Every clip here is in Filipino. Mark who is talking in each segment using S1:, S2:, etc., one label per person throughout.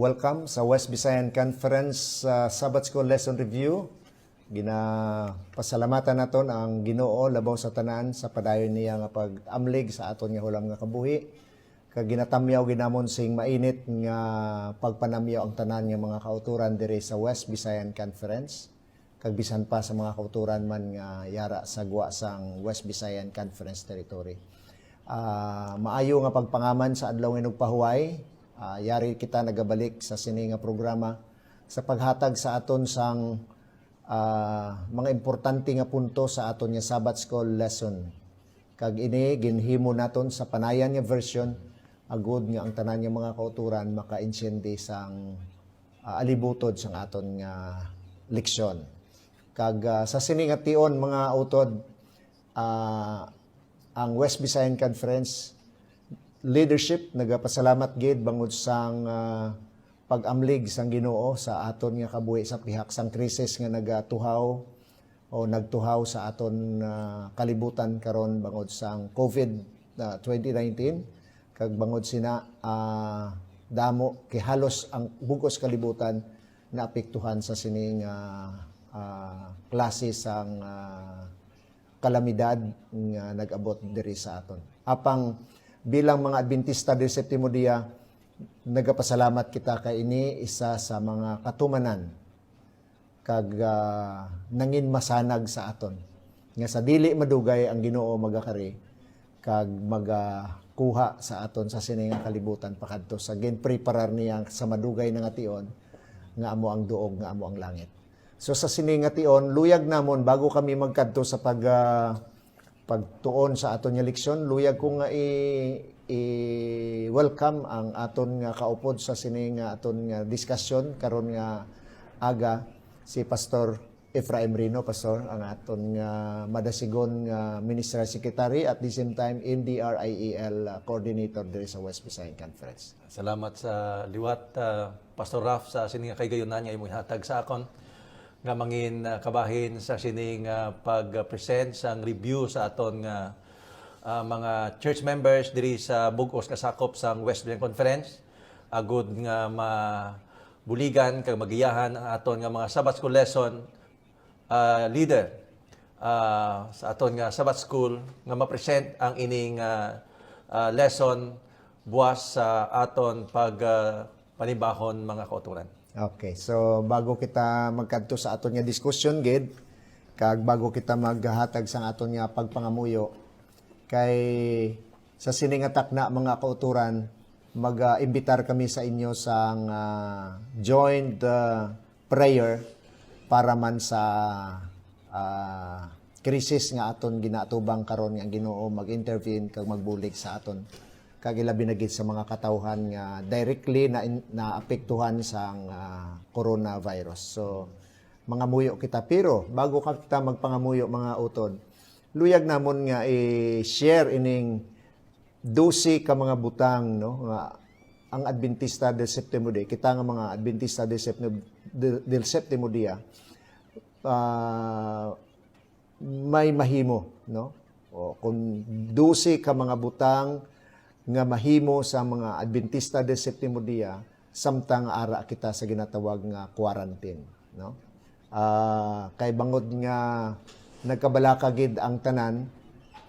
S1: Welcome sa West Visayan Conference Sabbath School Lesson Review. Ginapasalamatan naton ang Ginoo labaw sa tanan sa padayon niya nga pag-amlig sa aton nga hulam nga kabuhi. Kag ginatamyaw ginamon sing mainit nga pagpanamyaw ang tanan nga mga kauturan diri sa West Visayan Conference. Kag bisan pa sa mga kauturan man nga yara sa guwa sang West Visayan Conference Territory. Maayo nga pagpangaman sa adlaw nga nagpahuway. Yari kita nagabalik sa sini nga programa sa paghatag sa aton sang mga importante nga punto sa aton nga Sabbath School lesson. Kag ini ginhimo naton sa panayan nga version agud nga ang tanan nga mga kauturan maka-insyende sang alibutod sang aton nga leksyon. Kag sa sini nga tion mga utod ang West Visayan Conference leadership nagapasalamat gid bangod sang pag-amlig sang Ginoo sa aton nga kabuhi sa pihak sang krisis nga nagtuhaw sa aton kalibutan karon bangod sang COVID 2019 kag bangod sina damo kay halos ang bugos kalibutan naapektuhan sa sining klase sang kalamidad nga nag-abot diri sa aton. Apang bilang mga Adventista del Septimo Dia, nagapasalamat kita kay ini isa sa mga katumanan kag nangin masanag sa aton. Nga sa dili madugay ang Ginoo magakari kag magakuha sa aton sa sining kalibutan pakadto sa ginpreparar niya sa madugay nga tion nga amo ang duog nga amo ang langit. So sa sining nga tion luyag namon bago kami magkadto sa pagtuon sa aton nga leksyon, luyag ko nga i-welcome ang aton nga kaupod sa sini nga aton nga diskusyon karon nga aga si Pastor Efraim Rino, Pastor, ang aton nga madasigon nga Ministerial Secretary at the same time NDRIEL Coordinator diri sa West Visayan Conference.
S2: Salamat sa liwat, Pastor Raf, sa sini nga kaygayonan nga imong hatag sa akon nga mangin kabahin sa sining pag-present sang review sa aton nga mga church members diri sa bug-os kasakop sang West Visayan Conference agud nga mabuligan kag magiyahan ang aton nga mga Sabbath School lesson leader sa aton nga Sabbath School nga ma-present ang ining lesson buwas sa aton panibahon mga kauturan.
S1: Okay, so bago kita magkadto sa aton nga diskusyon gid kag bago kita maghatag sa aton nga pagpangamuyo kay sa sining takna mga kauturan mag-imbitar kami sa inyo sang joint prayer para man sa krisis nga aton ginatubang karon nga Ginoo mag-intervene kag magbulig sa aton kag ilabi na gid sa mga katawhan nga directly naapektuhan sang coronavirus. So mga muyo kita pero bago kita magpangamuyo mga utod, luyag namon nga i-share ining 12 ka mga butang no nga ang Adventista del Septimo Dia, kita nga mga Adventista del Septimo Dia may mahimo no. O kung 12 ka mga butang nga mahimo sa mga Adventista del Septimo Dia samtang ara kita sa ginatawag nga quarantine no. Kay bangod nga nagkabalaka gid ang tanan,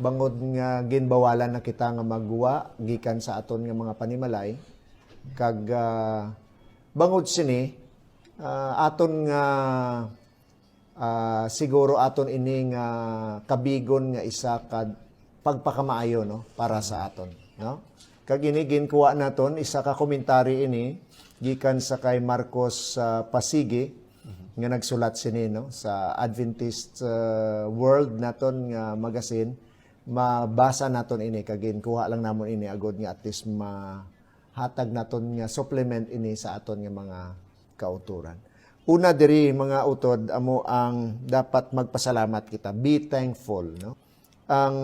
S1: bangod nga ginbawalan na kita nga magguwa gikan sa aton nga mga panimalay kag bangod sini aton nga siguro aton ini nga kabigon nga isa ka pagpakamaayo no para sa aton no. Kag ini ginkuha naton isa ka komentary ini gikan sa kay Marcos Pasigi nga nagsulat sini no sa Adventist World naton nga magazine. Mabasa naton ini kag ginkuha lang namon ini agud nga at least mahatag naton nga supplement ini sa aton nga mga kauturan. Una diri mga utod amo ang dapat magpasalamat kita, be thankful no. Ang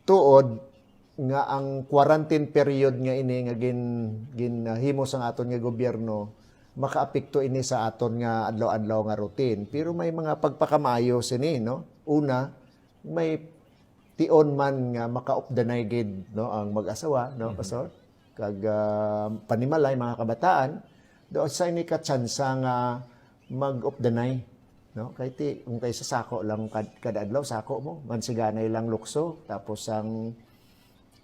S1: tuod nga ang quarantine period nga ini nga ginhimo sang aton nga gobyerno makaapekto ini sa aton nga adlaw-adlaw nga routine pero may mga pagpakamayo sini no. Una may tion man nga makaupdanay gid no ang mag-asawa no Pastor kag panimalay mga kabataan do sa ini ka tsansa nga mag-off the night, no? Kay ti kung kaysa sako lang kada adlaw sako mo, mansiganay lang lukso tapos ang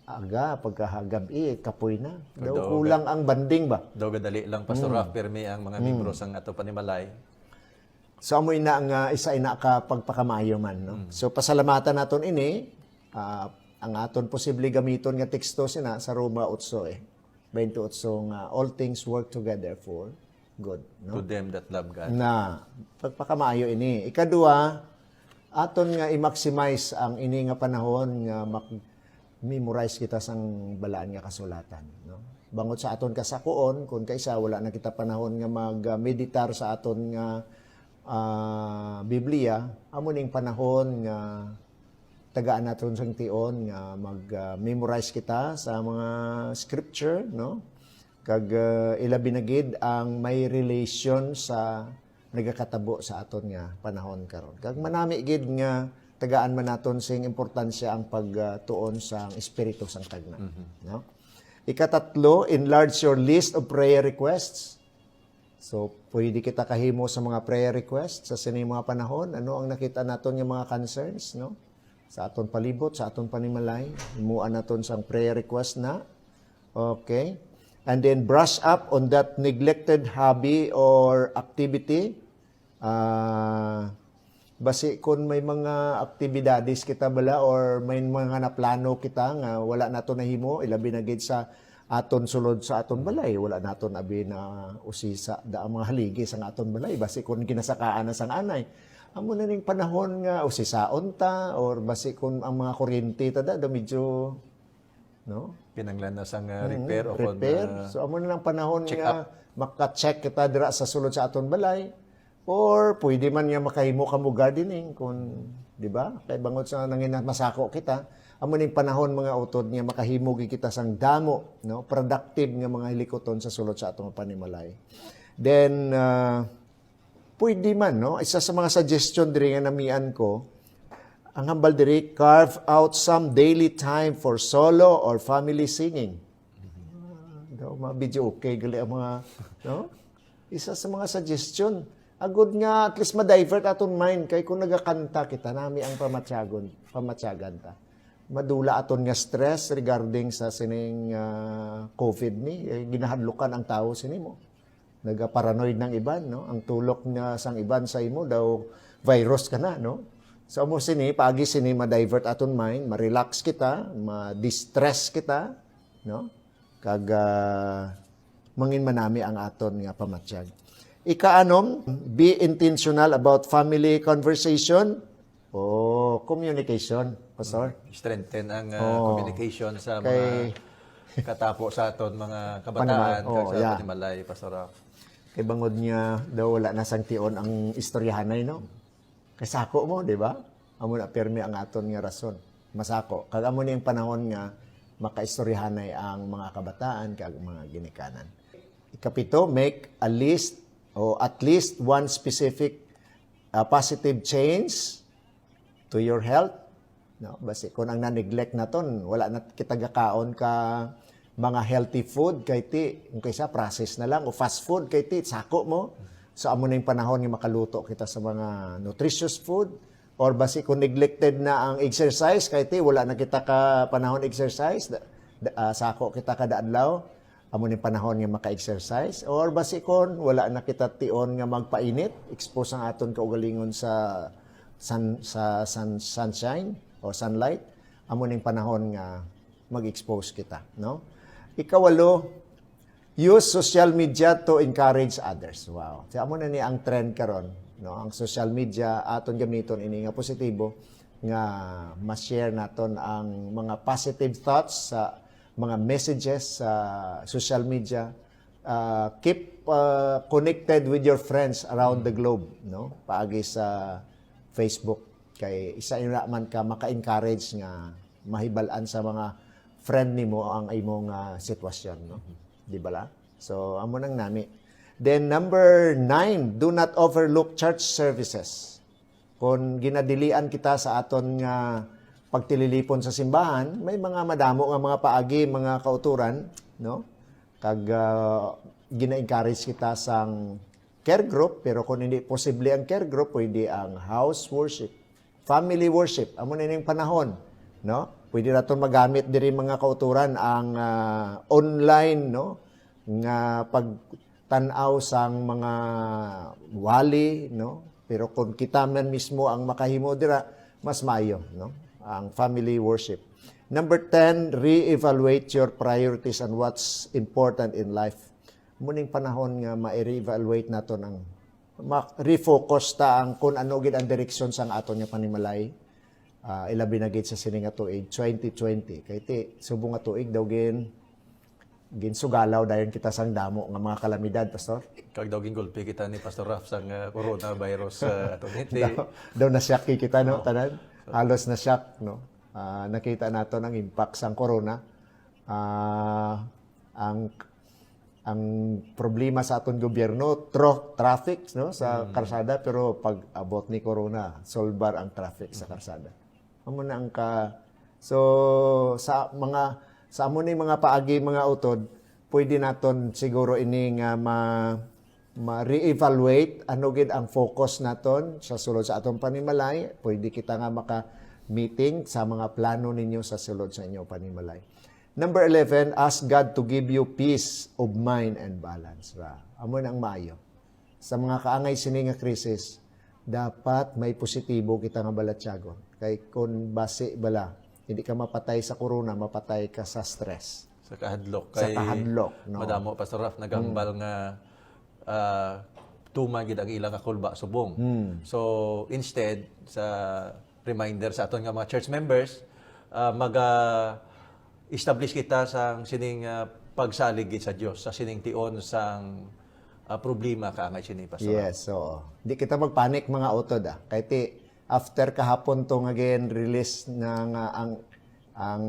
S1: aga pagkahagabi kapoy na. Daw kulang ang banding ba?
S2: Daw gadali lang Pastor Raf pirmi ang mga membro sang ato panimalay.
S1: So amoy na nga isa ina ka pagpakamayo man, no. So pasalamatan naton ini ang aton posible gamiton nga teksto sina sa Roma 8 28 nga all things work together for good, no.
S2: To them that love God.
S1: Na pagpakamayo ini. Ikadua, aton nga i-maximize ang ini nga panahon nga memorize kita sang balaan nga kasulatan, no. Bangot sa aton kasakuon kung kaysa wala na kita panahon nga mag-meditar sa aton nga Biblia, amo ning panahon nga tagaan naton sang tion nga mag-memorize kita sa mga scripture, no. Kag ilabi na gid ang may relation sa nagakatabo sa aton nga panahon karon. Kag manami gid nga tagaan man naton sing importansya ang pagtuon sa espiritu sang tagna, no. Ikatatlo, enlarge your list of prayer requests. So, pwede kita kahimo sa mga prayer requests sa sining mga panahon. Ano ang nakita naton nga mga concerns, no? Sa aton palibot, sa aton panimalay, himuan naton sang prayer request na. Okay? And then brush up on that neglected hobby or activity. Basi kung may mga aktibidades kita bala or may mga naplano kita nga wala nato nahimo, ilabi na gid sa aton sulod sa aton balay, wala naton abi na usisa da ang mga haligi sa aton balay basi kung ginasakaan na sang anay. Amo na ning panahon nga usisaon ta or basi kung ang mga kuryente ta da medyo, no,
S2: Kinanglan na sang repair o kon
S1: repair. So amo na lang panahon
S2: check
S1: nga maka-check kita dira sa sulod sa aton balay or pwede man nga makahimo ka mo gardening kung di ba? Kay bangot sa nangin masako kita, amo ning panahon mga utod nga makahimo gid kita sang damo, no, productive nga mga hilikoton sa sulod sa atong panimalay. Then pwede man, no, isa sa mga suggestion diri nga namian ko, ang hambal diri, carve out some daily time for solo or family singing. Daw mga video okay gali ang mga, no? Isa sa mga suggestion. Agud nga at least ma-divert aton mind kay kung nagakanta kita nami ang pamatyagan ta. Madula aton nga stress regarding sa sining COVID ni, ginahadlukan ang tao sini mo. Nagaparanoid ng iban, no? Ang tulok nga sang iban sa imo daw virus ka na, no? So mo sini paagi sini ma-divert aton mind, ma-relax kita, ma-distress kita, no? Kag mangin manami ang aton nga pamatyag. Ikaanom, be intentional about family conversation o communication, Pastor.
S2: strengthen ang communication sa mga
S1: Kay-
S2: katapo sa aton mga kabataan kag sa
S1: yeah.
S2: panimalay, Pastor Raf.
S1: Kay bangod niya daw wala na sang tion ang istoryahanay, no? Kay sako mo, di ba? Amo na permi ang aton nga rason. Masako. Kag amo ni ang panahon nga makaistoryahanay ang mga kabataan kag mga ginikanan. Ikapito, make a list o at least one specific positive change to your health. No, basi kung ang na-neglect naton, wala na kita gakaon ka mga healthy food kay ti, kung kaysa process na lang o fast food kay ti sako mo. So amo na yung panahon nga makaluto kita sa mga nutritious food or basi kung neglected na ang exercise kay ti wala na kita ka panahon exercise, sako kita kada adlaw. Amo ni panahon nga maka-exercise or basi kon wala na kita tion nga magpainit, expose ang aton kaugalingon sa sunshine o sunlight, amo ning panahon nga mag-expose kita, no? Ikawalo, use social media to encourage others. Wow. So amo na ni ang trend karon, no? Ang social media aton gamiton ini nga positibo nga ma-share naton ang mga positive thoughts sa mga messages sa social media. Keep connected with your friends around the globe, no? Paagi sa Facebook kay isa ina man ka maka-encourage nga mahibal-an sa mga friend nimo ang imong sitwasyon, no? Di ba la? So amo nang nami. Then number 9, do not overlook church services. Kung ginadilian kita sa aton nga pagtililipon sa simbahan, may mga madamo nga mga paagi, mga kauturan, no? kag gina-encourage kita sang care group, pero kung hindi posible ang care group, pwede ang house worship, family worship. Amo na ning panahon, no? Pwede naton magamit diri mga kauturan ang online, no, nga pagtan-aw sang mga wali, no? Pero kung kita man mismo ang makahimo dira, mas maayo, no? Ang family worship. Number 10, re-evaluate your priorities and what's important in life. Muning panahon nga ma-re-evaluate naton ang refocus ta ang kung ano gid ang direksyon sang aton nga panimalay. Ilabi na gid sa sini nga tuig 2020 kay ti subong nga tuig daw ginsugalaw dayon kita sang damo nga mga kalamidad, pastor.
S2: Kag daw gingulpi kita ni Pastor Raf sang coronavirus aton
S1: daw na shock kita, no, tanan. Halos na shock, no. Nakita nato ang impact sang corona. Ang problema sa aton gobyerno, traffic, no, sa karsada, pero pag abot ni corona, solbar ang traffic sa karsada. Amo na ang so sa amo ni mga paagi mga utod, pwede naton siguro ini nga ma-re-evaluate ano gid ang focus naton sa sulod sa atong panimalay. Pwede kita nga maka-meeting sa mga plano ninyo sa sulod sa inyong panimalay. Number 11, ask God to give you peace of mind and balance. Amo na ang maayo. Sa mga kaangay sini nga krisis, dapat may positibo kita nga balatyagon. Kay kung base bala, hindi ka mapatay sa corona, mapatay ka sa stress.
S2: Sa kahadlok.
S1: Sa kahadlok, no?
S2: Madamo, Pastor Raf, nagambal nga tumagid ang ilang kulba subong. So, instead, sa reminder sa aton nga mga church members, establish kita sang sining pagsalig sa Dios, sa sining tion sang problema kaangay sini, Pastor.
S1: Yes, so di kita magpanik mga utod kay ti after kahapon to nga release ng ang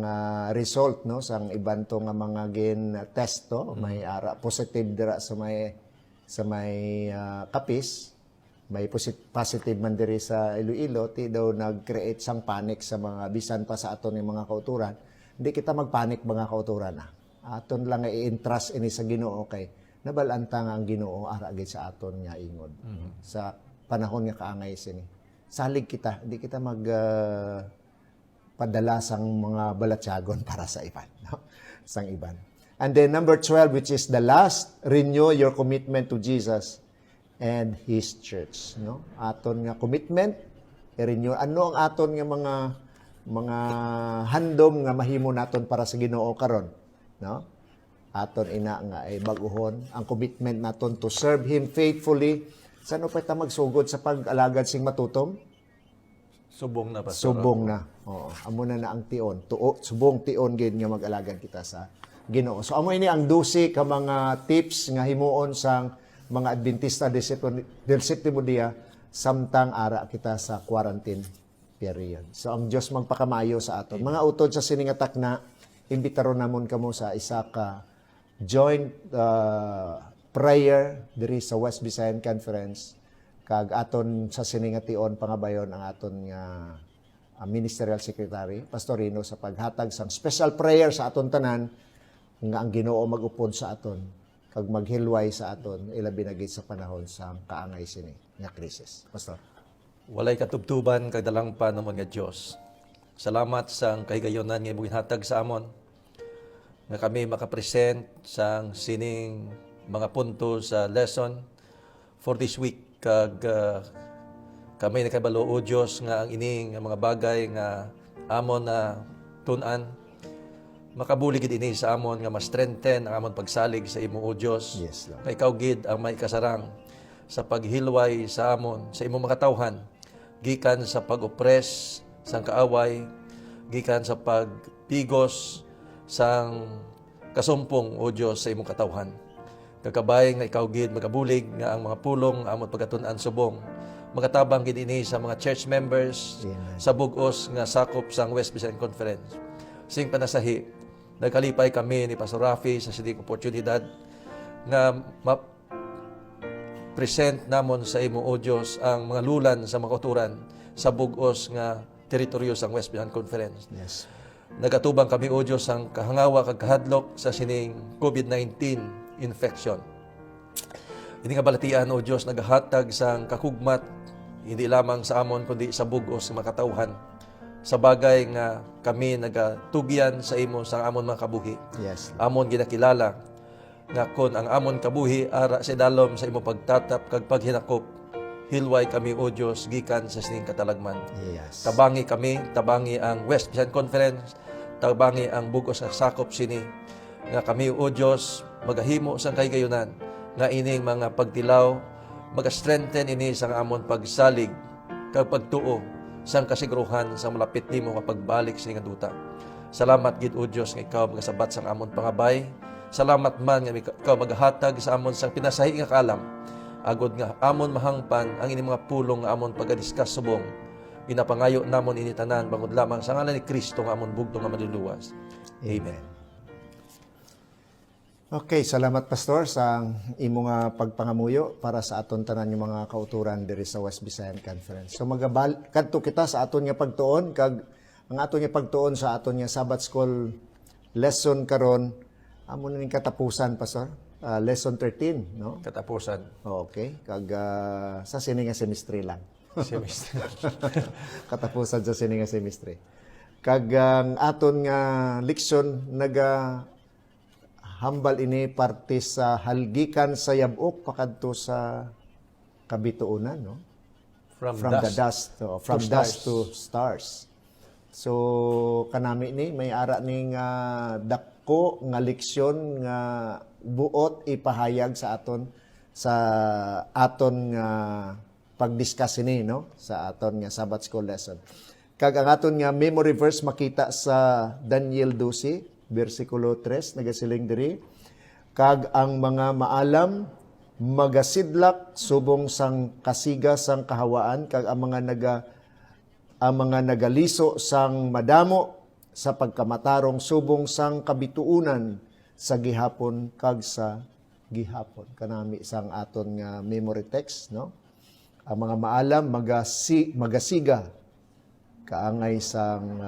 S1: result, no, sang iban to nga mga test to, may ara positive dira sa may Kapis, may positive man diri sa Iloilo, ti daw nag-create sang panic sa mga bisan pa sa aton ng mga kauturan. Hindi kita magpanik mga kauturan aton lang i-entrust ini sa Ginoo kay nabalanta nga ang Ginoo ara gid sa aton nga ingod. Sa panahon nga kaangay sini. Salig kita, hindi kita padala sang mga balatyagon para sa iban, no? Sang iban. And then number 12, which is the last, renew your commitment to Jesus and His church, no? Aton nga commitment, i-renew. Ano ang aton nga mga handom nga mahimo naton para sa Ginoo karon, no? Aton ina nga ay bag-ohon ang commitment naton to serve Him faithfully. Sano pa ta magsugod sa pag-alagad sing matutom?
S2: Subong na, Pastor.
S1: Subong na. Oo, amo na ang tion. Subong tion gid nga mag-alagad kita sa Ginoo. So amo ini ang 12 ka mga tips nga himuon sang mga Adventista del Sétimo Día samtang ara kita sa quarantine period. So ang Dios magpakamayo sa aton. Mga utod sa siningatak na imbitaron namon kamo sa isa ka joint prayer diri sa West Visayan Conference kag aton sa siningation pangabayon ang aton nga ministerial secretary Pastorino sa paghatag sang special prayer sa aton tanan nga ang Ginoo mag-upod sa aton kag maghilway sa aton ilabi na gid sa panahon sa kaangay sini nga krisis. Pastor.
S2: Walay katubtuban kag dalang panomon nga Dios. Salamat sa kahigayonan nga imong hatag sa amon nga kami makapresent sang sining mga punto sa lesson for this week kag kami nakabalo o Dios nga ang ining mga bagay nga amon na tun-an makabulig gid ini sa amon nga ma-strengthen ang amon pagsalig sa imo o Dios.
S1: Yes, Lord.
S2: Kay ikaw gid ang may kasarang sa paghilway sa amon sa imong makatawhan gikan sa pag-oppress sang kaaway, gikan sa pagpigos sang kasumpong o Dios sa imong katawhan. Kakabay nga ikaw gid magabulig nga ang mga pulong amot pagkatun-an subong magatabang gid ini sa mga church members.
S1: Amen.
S2: Sa bug-os nga sakop sang West Visayan Conference. Sing panasahi nagkalipay kami ni Pastor Rafi sa sining oportunidad nga present namon sa imo o Dios ang mga lulan sa mga kauturan sa bug-os nga teritoryo sang West Visayan Conference.
S1: Yes.
S2: Nagatubang kami, O Diyos, ang kahangawa kag kahadlok sa sining COVID-19 infection. Ini nga balatian, O Diyos, nagahatag sang kakugmat, hindi lamang sa amon, kundi sa bugos ng makatauhan. Sa bagay nga kami nagatugyan sa imo sa amon mga kabuhi.
S1: Yes.
S2: Amon ginakilala nga kon ang amon kabuhi ara sa dalom sa imo pagtatap kag paghinakop, hilway kami, O Diyos, gikan sa sining katalagman.
S1: Yes.
S2: Tabangi kami, tabangi ang West Vision Conference, tabangi ang bugos nga sakop sini, nga kami, O Diyos, magahimo sang kaygayunan, nga ining mga pagtilaw, mag-strengthen ini sang amon pagsalig, kag pagtuo, sang kasiguruhan sang malapit nimo nga pagbalik sa nga duta. Salamat gid, O Diyos, nga ikaw magasabat sang amon pangabay. Salamat man nga ikaw magahatag sa amon sang pinasahi nga kalam, agod nga amon mahangpan ang ini mga pulong nga amon pagdiskas subong. Ginapangayo namon ini tanan bangod lamang sa ngalan ni Kristo nga amon bugtong nga maluluwas. Amen.
S1: Okay, salamat Pastor sa imo nga pagpangamuyo para sa aton tanan yung mga kauturan diri sa West Visayan Conference. So kadto kita sa aton nga pagtuon kag ang aton nga pagtuon sa aton nga Sabbath School lesson karon amo ning katapusan, Pastor. Lesson 13, no?
S2: Katapusan.
S1: Okay, kag sa sini nga semestre lang.
S2: Semester.
S1: Katapusan sa sini nga semestre. Kag ang aton nga leksyon hambal ini parte sa halgikan sa yabok pakadto sa kabituunan, no? From the dust, from dust to stars. So kanami ni may ara ning dako nga leksyon nga buot ipahayag sa aton nga pagdiscuss ini, no, sa aton nga Sabbath School lesson. Kag ang aton nga memory verse makita sa Daniel 12 versikulo 3 nagasiling diri, kag ang mga maalam magasidlak subong sang kasiga sang kahawaan, kag ang mga nagaliso sang madamo sa pagkamatarong subong sang kabituunan sa gihapon kag sa gihapon. Kanami sang aton nga memory text, no? Ang mga maalam magasiga kaangay sang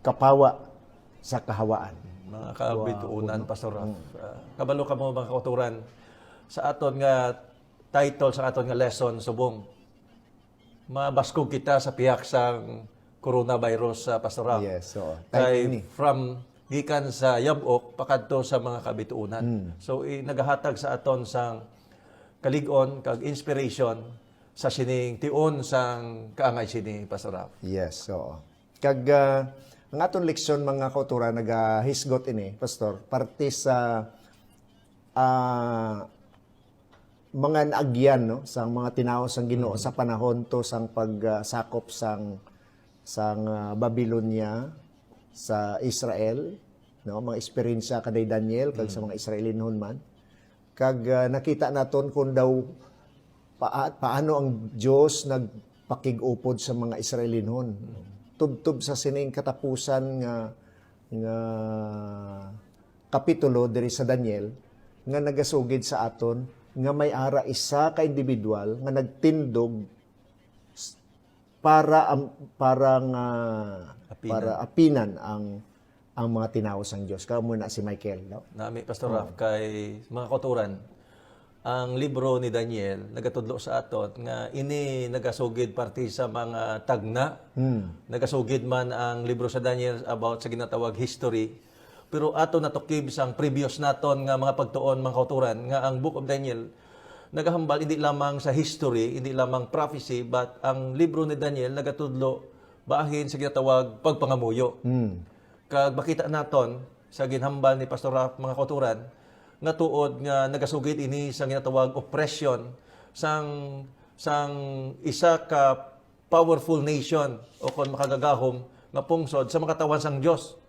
S1: kapawa sa kahawaan.
S2: Mga kabituunan, Pastor Raf. Kabalo ka mo mga kauturan sa aton nga title sa aton nga lesson subong. Mabaskog kita sa piyak sang coronavirus, Pastor Raf.
S1: Yes, so
S2: Kay from gikan sa yabok pakadto sa mga kabituunan. So nagahatag sa aton sang kalig-on kag inspiration sa sining tion sang kaangay sini, Pastor Raf.
S1: Yes, so kag ang aton leksyon mga kautura nagahisgot ini, Pastor, parte sa mga naagyan, no, sang mga tinaw sang Ginoo sa panahon to sang pagsakop sang Babylonia sa Israel, no, mga eksperyensya kaday Daniel kag sa mga Israelinhon man. Kag nakita naton kung daw paano ang Dios nagpakig-upod sa mga Israelinhon. Tubtub sa sining katapusan nga kapitulo diri sa Daniel nga nagasugid sa aton nga may ara isa ka individual nga nagtindog para apinan ang mga tinaw sang Dios. Kamo na si Michael, no?
S2: Nami, Pastor Raf, kay mga kauturan, ang libro ni Daniel nagatudlo sa aton nga ini nagasugid parte sa mga tagna. Nagasugid man ang libro sa Daniel about sa ginatawag history. Pero ato natukib sang previous naton nga mga pagtuon, mga kauturan, nga ang Book of Daniel nagahambal hindi lamang sa history, hindi lamang prophecy, but ang libro ni Daniel nagatudlo bahin sa ginatawag pagpangamuyo. Kag makita naton sa ginhambal ni Pastor Raf, mga kauturan, nga tuod nga nagasugid ini sa ginatawag oppression sang isa ka powerful nation o kon makagagahom nga pungsod sa makatawan sang Dios.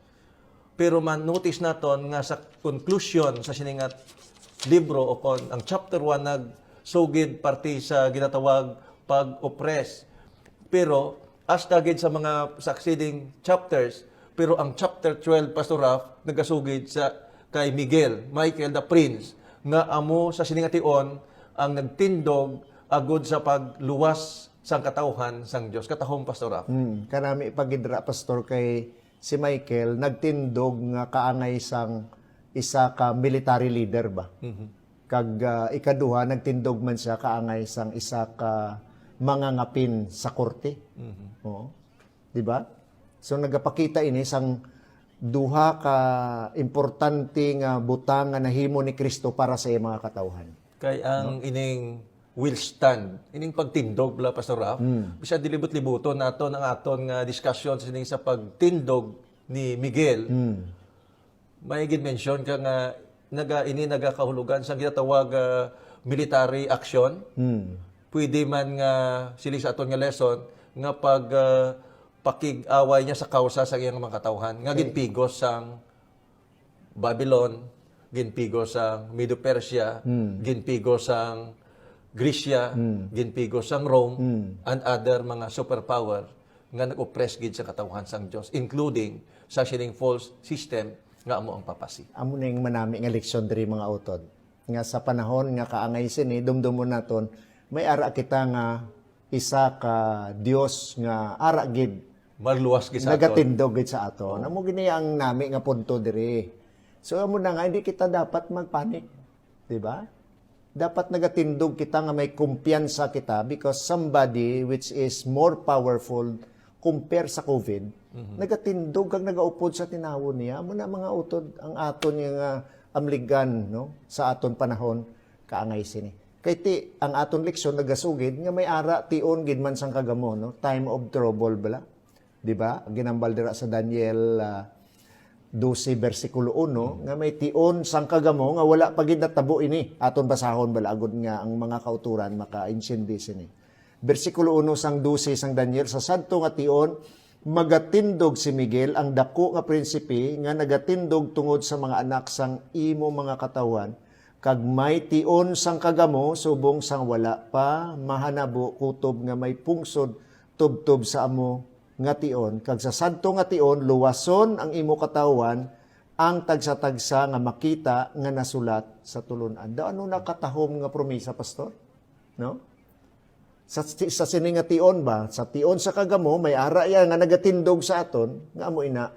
S2: Pero man notice naton nga sa conclusion sa siningat libro o kon ang chapter 1 nagsugid parte sa ginatawag pag-oppress. Pero as tagid sa mga succeeding chapters, pero ang chapter 12, Pastor Raf, nagasugid sa kay Michael the Prince, nga amo sa siningation ang nagtindog agod sa pagluwas sang katawhan sang Dios. Katahom, Pastor Raf.
S1: Kanami pagidra, Pastor, kay si Michael nagtindog nga kaangay sang isa ka military leader ba. Kag ikaduha nagtindog man siya kaangay sang isa ka mangangapin sa korte. Oo. Di ba? So nagapakita ini sang duha ka importante nga butang nga nahimo ni Kristo para sa iyang mga katawhan.
S2: Kay ang ining will stand, ining pagtindog bala Pastor Raf, bisa dilibot-libuton nato ang aton nga discussion sa sa pagtindog ni Miguel. May mention ka nga nagakahulugan sa ginatawag military action. Pwede man nga sili sa aton nga lesson nga pag pakig-away niya sa kausa sa iyang mga katawhan nga ginpigos sang Babylon, ginpigos sang Medo Persia, ginpigos sang Grisya, ginpigos sang Rome, and other mga superpower nga nag-oppress gid sa katawhan sang Dios, including sa sining false system nga amo ang papasi.
S1: Amo ning manami nga leksyon diri mga utod. Nga sa panahon nga kaangay sini dumdumon naton may ara kita nga isa ka Dios nga ara gid
S2: Marluwas gid sa aton.
S1: nagatindog gid sa aton. Amo gini ang nami nga punto diri. So amo na nga hindi kita dapat magpanik, di ba? Dapat nagatindog kita nga may kumpiyansa kita because somebody which is more powerful compare sa COVID, nagatindog kag nagaupod sa tinawon niya. Amo na mga utod ang aton nga amligan no sa aton panahon kaangay sini. Kay ti ang aton leksyon nagasugid nga may ara tion gid man sang kagamo no, time of trouble bala. Di ba? Ginambal dira sa Daniel 12 versikulo 1 nga may tion sang kagamo nga wala pa gid natabo ini. Aton basahon bala agud nga ang mga kauturan maka-insindi sini. Versikulo 1 sang 12 sang Daniel sa sadto nga tion magatindog si Miguel ang dako nga prinsipe nga nagatindog tungod sa mga anak sang imo mga katawan kag may tion sang kagamo subong sang wala pa mahanabo kutob nga may pungsod tubtob sa amo nga tion kag sa sadto nga tion luwason ang imo katawan ang tagsa-tagsa nga makita nga nasulat sa tulunan. Daano nakatahom nga promisa pastor? No? Sa sini nga tion ba? Sa tion sa kagamo may ara ya nga nagatindog sa aton nga amo ina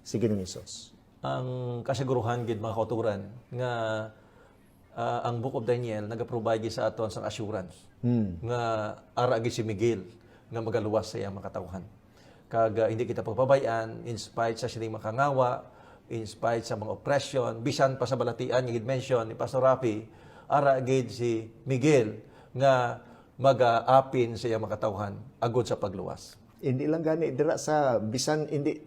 S1: si Ginoong Hesus.
S2: Ang kasiguruhan gid mga kauturan nga ang Book of Daniel nagaprovide sa aton sang assurance nga ara gid si Miguel nga magaluwas sa iyang makatawhan. Kag hindi kita pagpabayaan in spite sa sining makangawa, in spite sa mga oppression, bisan pa sa balatian nga gid mention ni Pastor Rafi, ara gid si Miguel nga mag-aapin sa iyang makatawhan agud sa pagluwas.
S1: Hindi lang gani dira sa bisan hindi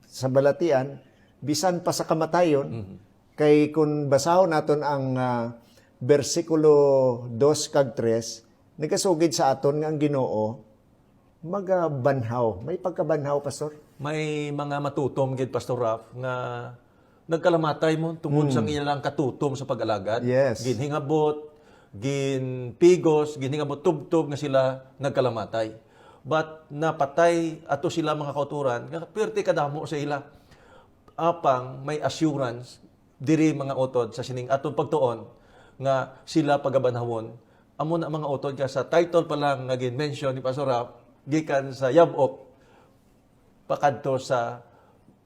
S1: sa balatian, bisan pa sa kamatayon. Kay kung basahon naton ang versikulo 2 kag 3, nagkasugid sa aton nga ang Ginoo magabanhaw. May pagkabanhaw, pastor?
S2: May mga matutom gid Pastor Raf nga nagkalamatay mo tungod sa ilang katutom sa pag-alagad.
S1: Yes.
S2: Ginhingabot, ginpigos, ginhingabot tubtob nga sila nagkalamatay. But napatay ato sila mga kauturan nga perti kadamo sa ila. Apang may assurance diri mga utod sa sining atong pagtuon nga sila pagabanhawon. Amo na mga utod ka sa title pa lang nga gin-mention ni Pastor Raf gikan sa Yabok pakadto sa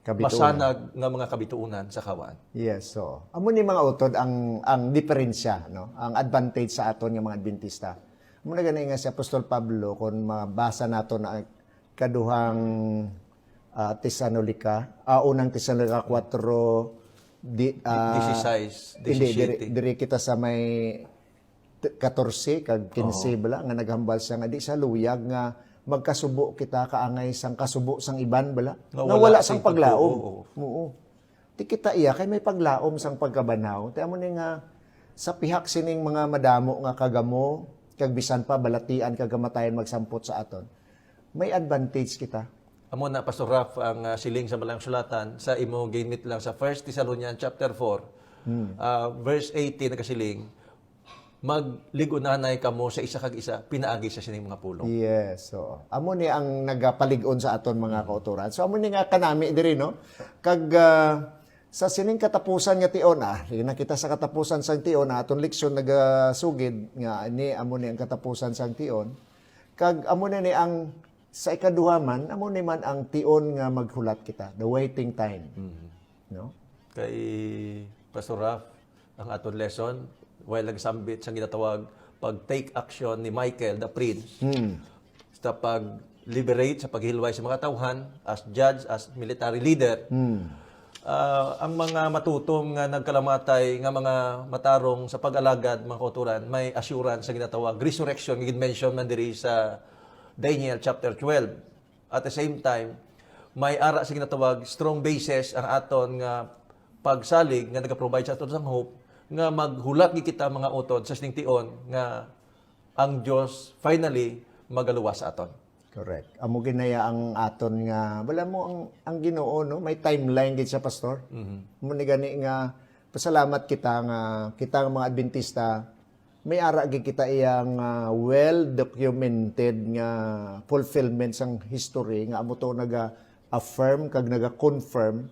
S1: Kabituan.
S2: masanag nga mga kabituunan sa kawaan.
S1: Yes, so amo ni mga utod ang diferensya, no? Ang advantage sa aton nga mga Adventista. Amo na gani nga si Apostol Pablo kung mabasa nato na kaduhang Tesalonica, unang Tesalonica 4
S2: 16,
S1: hindi
S2: 17.
S1: diri kita sa may 14 kag 15 bala nga naghambal siya nga di sa luyag nga magkasubo kita kaangay sang kasubo sang iban bala
S2: Nga
S1: nga
S2: wala
S1: wala sang
S2: sang
S1: paglaom.
S2: pagtuo.
S1: Oo. Ti kita iya kay may paglaom sang pagkabanaw. Ti amo ni nga sa pihak sining mga madamo nga kagamo kag bisan pa balatian kag kamatayon magsampot sa aton. May advantage kita.
S2: Amo na Pastor Raf ang siling sa malang sulatan sa imo ginit lang sa 1 Thessalonians chapter 4 verse 18 nagasiling magligunanay kamo sa isa kag isa pinaagi sa sining mga pulong.
S1: Yes. So, amo ni ang nagapalig-on sa aton mga kauturan. So, amo ni nga kanami diri, no? Kag sa sining katapusan nga tion, nakita sa katapusan sang tion, aton leksyon nagasugid nga ni amo ni ang katapusan sang tion. Kag amo ni ang sa ikaduha man, amo ni man ang tion nga maghulat kita, the waiting time. No?
S2: Kay Pastor Raf, ang aton lesson, while nagsambit sa ginatawag pag-take action ni Michael, the prince, sa pag-liberate, sa paghilway sa mga tauhan, as judge, as military leader, ang mga matutong nga nagkalamatay, nga mga matarong sa pag-alagad, mga kauturan, may assurance sa ginatawag resurrection, mention man diri sa Daniel chapter 12. At the same time, may ara sa ginatawag strong basis ang aton nga pagsalig nga nagaprovide sa aton sang hope nga maghulat gi kita mga utod sa sining nga ang Dios finally magaluwas sa aton.
S1: Correct. Amo ginaya ang aton nga wala mo ang Ginoo no, may timeline gid sa pastor. Mo ni gani nga pasalamat kita nga kita nga mga Adventista may ara gid kita iyang well documented nga fulfillment sang history nga amo to naga-affirm kag naga-confirm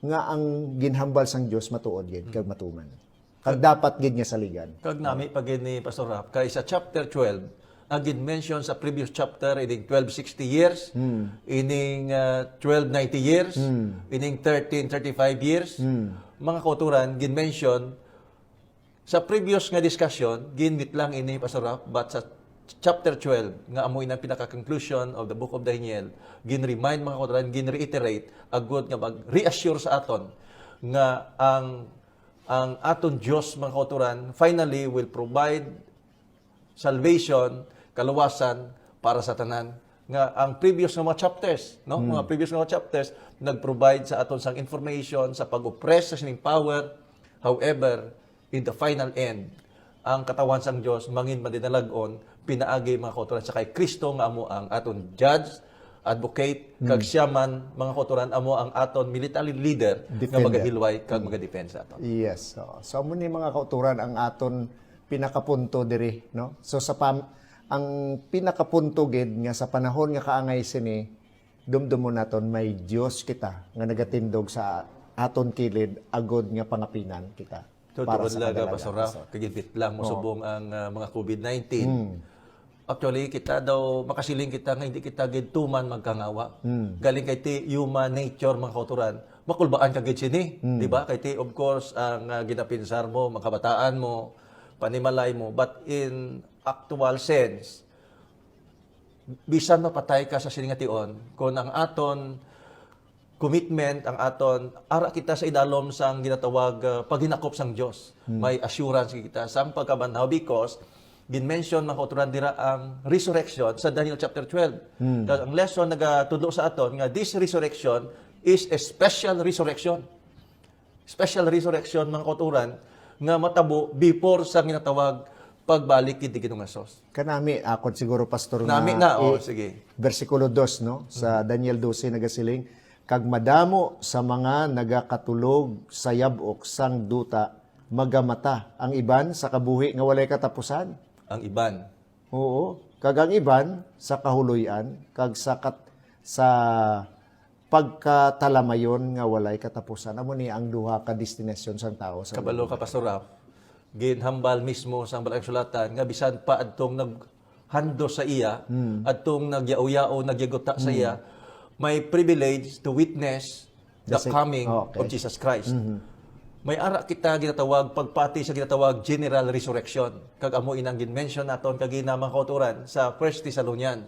S1: nga ang ginhambal sang Dios matuod gid kag matuman. Kag dapat gid nga saligan.
S2: Kag nami pag ni Pastor Rap kay sa chapter 12 ang mention sa previous chapter ining 1260 years, ining 1290 years, ining 1335 years. Mga kauturan gin-mention sa previous nga discussion, ginmit lang ini Pastor Rap, but sa chapter 12 nga amoy ng pinaka-conclusion of the book of Daniel, gin-remind mga kauturan, gin-reiterate agud nga mag-reassure sa aton nga ang aton Dios mga kauturan finally will provide salvation, kaluwasan para sa tanan nga ang previous nga mga chapters, no? Mga previous nga mga chapters nag-provide sa aton sang information sa pag-oppress sa sining power. However, in the final end, ang katawan sang Dios mangin madinalagon pinaagi mga kauturan sa kay Kristo nga amo ang aton judge, advocate, kag siya man mga kauturan amo ang aton military leader nga
S1: Defender.
S2: magahilway kag magadepensa aton.
S1: Yes. So amo ni mga kauturan ang aton pinakapunto diri, no? So ang pinakapunto gid nga sa panahon nga kaangay sini dumdumon naton may Dios kita nga nagatindog sa aton kilid agod nga pangapinan kita.
S2: Para sa
S1: kadalaga,
S2: Pastor Raf, kagibit lang musubong ang mga COVID-19. Actually, kita daw, makasiling kita nga hindi kita gid tuman magkangawa. Galing kay ti human nature mga kauturan, makulbaan ka gid sini, di ba? Kay ti of course ang ginapinsar mo, makabataan mo, panimalay mo, but in actual sense, bisan mapatay ka sa sini nga tion, kung ang aton commitment, ang aton ara kita sa idalom sang ginatawag paghinakop sang Dios. May assurance kita sang pagkabanhaw because gin-mention mga kauturan dira ang resurrection sa Daniel chapter 12. Ang lesson nagatudlo sa aton nga this resurrection is a special resurrection. Special resurrection mga kauturan nga matabo before sa ginatawag pagbalik kid Ginoong Hesus.
S1: Kanami akon siguro pastor
S2: Nami na, sige.
S1: Versikulo 2 no sa Daniel 12 nagasiling kag madamo sa mga nagakatulog sa yabok sang duta magamata ang iban sa kabuhi nga walay katapusan.
S2: Ang iban.
S1: Oo, kag ang iban sa kahuluyan kag sa pagkatalamayon nga walay katapusan. Amo ni ang duha ka destinasyon sang tao sa
S2: Kabalo ka Pastor Raf, ginhambal mismo sa Balang Sulatan nga bisan pa adtong naghando sa iya, adtong nagyao-yao, nagyaguta sa iya, may privilege to witness the coming of Jesus Christ. May ara kita ginatawag pagpati sa ginatawag general resurrection. Kag amo inang gin-mention naton kag ginamang kauturan sa 1 Thessalonians.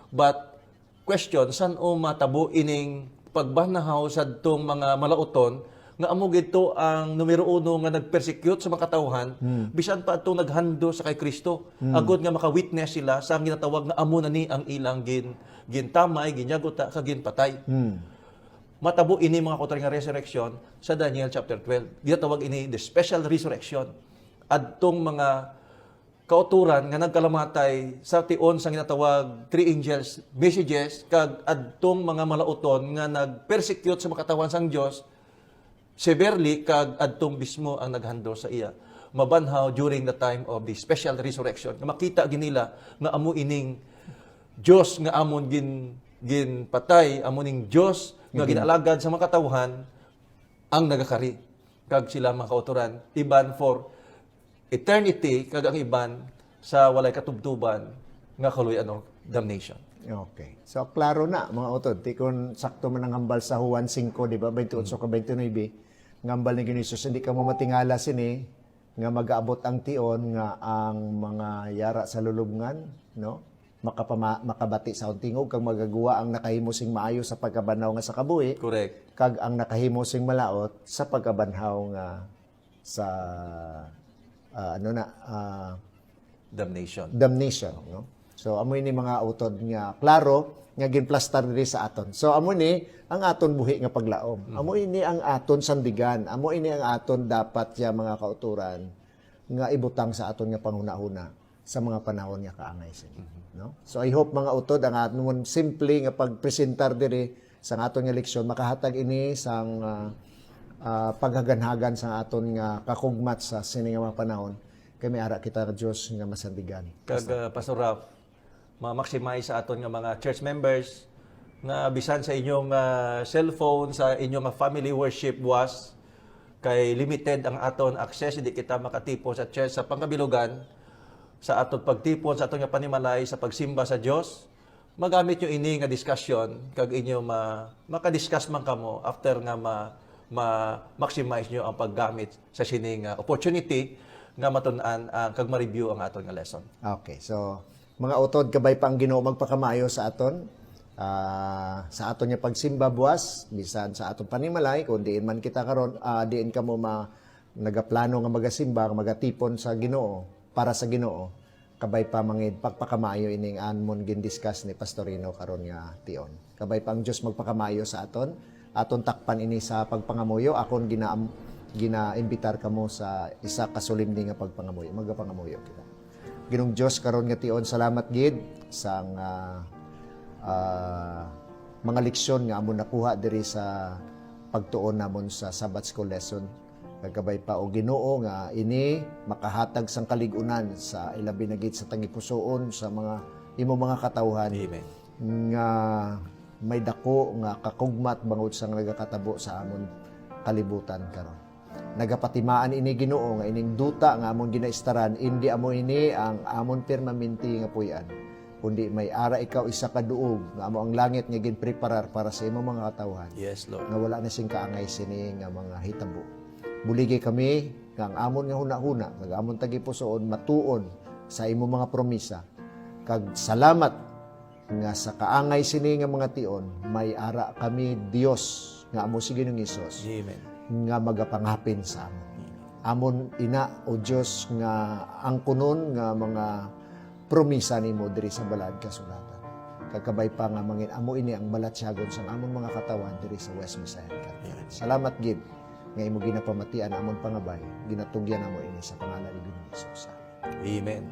S2: But question, san o matabo ining pagbanahaw sa adtong mga malauton nga amo gito ang numero 1 nga nagpersecute sa mga katawhan bisan pa adtong naghando sa kay Kristo agud nga maka-witness sila sa ginatawag nga amo na ni ang ilang gintamay ginyaguta kag ginpatay. Matabo ini mga kauturan nga resurrection sa Daniel chapter 12. Ginatawag ini the special resurrection. Adtong mga kauturan nga nagkalamatay sa tion sa ginatawag three angels messages kag adtong mga malauton nga nagpersecute sa mga katawan sang Dios severely kag adtong mismo ang naghando sa iya. Mabanhaw during the time of the special resurrection. Makita ginila nga amo ining Dios nga amon ginpatay, amo ning Dios nga ginalagad sa mga katawhan ang nagakari. Kag sila mga kauturan, iban for eternity, kag ang iban sa walay katubtuban nga kaluy-an damnation.
S1: Okay. So, klaro na, mga utod. Di kung sakto man ang hambal sa Juan 5, di ba? 28 ka 29. Ngambal ni Ginisus, hindi ka mo matingala sini, nga mag-aabot ang tion, nga ang mga yara sa lulubngan, no? Makabati sa untingog, kag magagawa ang nakahimo sing maayo sa pagkabanhaw nga sa kabuhi,
S2: Correct.
S1: kag ang nakahimo sing malaot sa pagkabanhaw nga sa, damnation, no? So amoy ni mga utod nga klaro nga ginplastar diri sa aton. So amo ni ang aton buhi nga paglaom. Amo ini ang aton sandigan. Amo ini ang aton dapat ya mga kauturan nga ibutang sa aton nga panghuna-huna sa mga panahon nga kaangay sini, no? So I hope mga utod ang aton simple nga pagpresentar diri sa aton nga leksyon makahatag ini sang paghaganhagan sa aton nga kakugmat sa sini nga mga panahon kami ara kita nga Dios nga masandigan.
S2: Kag Pastor Ralph, ma-maximize sa aton nga mga church members nga bisan sa inyong cellphone, sa inyong family worship was kay limited ang aton access, hindi kita makatipon sa church sa pangkabilugan, sa aton pagtipon sa aton nga panimalay sa pagsimba sa Dios. Magamit nyo ini nga discussion kag inyo makadiscuss man kamo after nga ma-maximize nyo ang paggamit sa sining opportunity nga matun-an kag ma-review ang aton nga lesson.
S1: Okay, so mga utod kabay pa ang Ginoo magpakamayo sa aton sa aton nga pagsimba buwas bisan sa aton panimalay kung diin man kita karon diin ka mo nagaplano nga magasimba nga magatipon sa Ginoo para sa Ginoo kabay pa mangid pagpakamayo ining anmon gin-discuss ni Pastorino karon nga tion. Kabay pa ang Dios magpakamayo sa aton takpan ini sa pagpangamuyo akon ginaimbitar kamo sa isa ka solemne nga pagpangamuyo magapangamuyo kita. Ginong Diyos karon nga tion salamat gid sang mga leksyon nga amon nakuha diri sa pagtuon namon sa Sabbath School lesson. Kagabay pa o Ginoo nga ini makahatag sang kaligunan sa ilabi na gid sa tangipusoon sa mga imo mga katawhan.
S2: Amen.
S1: Nga may dako nga kakugmat bangod sang nagakatabo sa amon kalibutan karon. Nagapatimaan ini Ginoo nga ining duta nga amon ginaistaran indi amo ini ang amon permanente nga puy-an kundi may ara ikaw isa ka duog nga amo ang langit nga ginpreparar para sa imong mga katawhan.
S2: Yes, Lord.
S1: Nga wala na sing kaangay sini nga mga hitabo. Buligay kami nga ang amon nga hunahuna nga amon tagipusoon matuon sa imong mga promisa. Kag salamat nga sa kaangay sini nga mga tion may ara kami Dios nga amo si Ginoong Hesus.
S2: Amen.
S1: Nga magapangapin sa amon. Amon ina o Dios nga ang kunon nga mga promisa nimo diri sa balad kasulatan. Kakabay pa nga mangin amo ini ang balatyagon sa amon mga katawan diri sa West Visayan. Salamat gid nga imo ginapamatian amon pangabay, ginatugyan namo ini sa pangalan ni Ginoong Hesus.
S2: Amen.